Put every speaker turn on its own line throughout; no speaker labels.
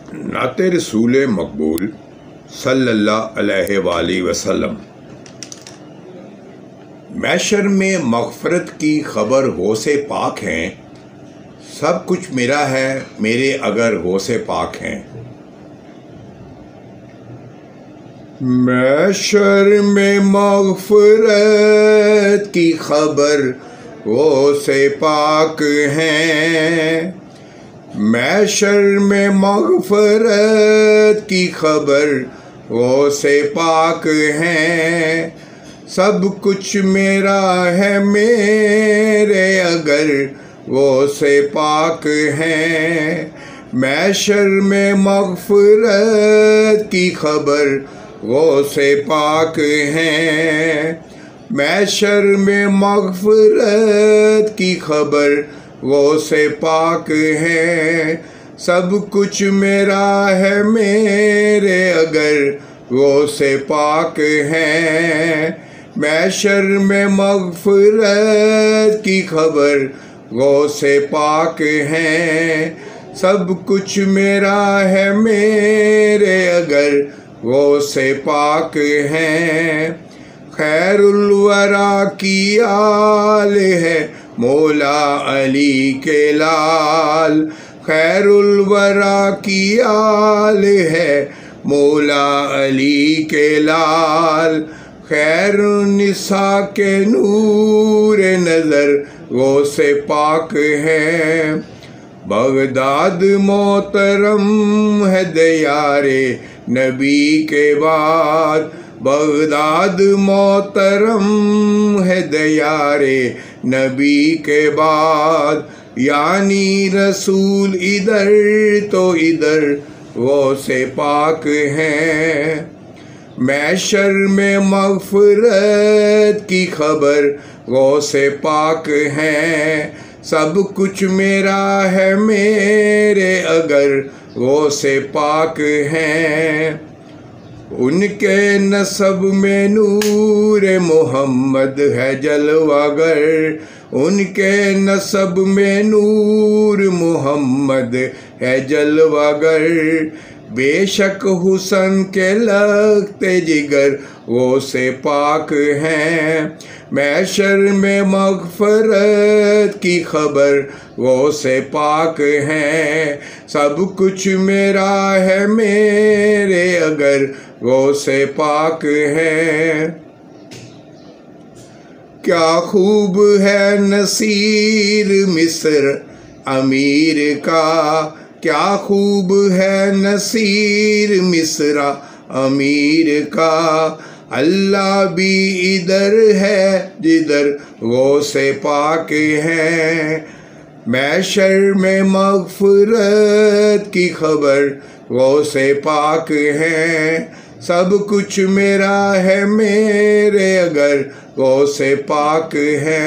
नाते रसूल मकबूल सल्लल्लाहु अलैहि वसल्लम। मैशर में मग़फ़रत की खबर हो से पाक हैं, सब कुछ मेरा है मेरे अगर हो से पाक हैं। मैशर में मग़फ़रत की खबर हो से पाक हैं। मैशर में मग़फ़रत की खबर वो से पाक हैं। सब कुछ मेरा है मेरे अगर वो से पाक हैं। मैशर में मग़फ़रत की खबर वो से पाक हैं। मैशर में मग़फ़रत की खबर वो से पाक है। सब कुछ मेरा है मेरे अगर वो से पाक है। मैशर में मग़फ़रत की खबर वो से पाक है। सब कुछ मेरा है मेरे अगर वो से पाक है। खैरुल वरा की आल है मौला अली के लाल। खैरुल वरा की आल है मौला अली के लाल। खैरुन्निसा के नूर नज़र वो से पाक है। बगदाद मोहतरम है दयारे नबी के बाद। बगदाद मोहतरम है दयारे नबी के बाद। यानी रसूल इधर तो इधर वो से पाक हैं। मैशर में मग़फ़रत की खबर वो से पाक हैं। सब कुछ मेरा है मेरे अगर वो से पाक हैं। उनके नसब में नूर मोहम्मद है जलवागर। उनके नसब में नूर मोहम्मद है जलवागर। बेशक हुसन के लगते जिगर वो से पाक हैं। मैशर में मग़फ़रत की खबर वो से पाक हैं। सब कुछ मेरा है मेरे अगर वो से पाक है। क्या खूब है नसीर मिस्र अमीर का। क्या खूब है नसीर मिस्र अमीर का। अल्लाह भी इधर है जिधर वो से पाक हैं। मैशर में मग़फ़रत की खबर वो से पाक हैं। सब कुछ मेरा है मेरे अगर वो से पाक है।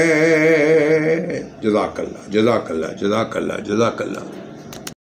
जज़ाकल्लाह जज़ाकल्लाह जज़ाकल्लाह जज़ाकल्लाह।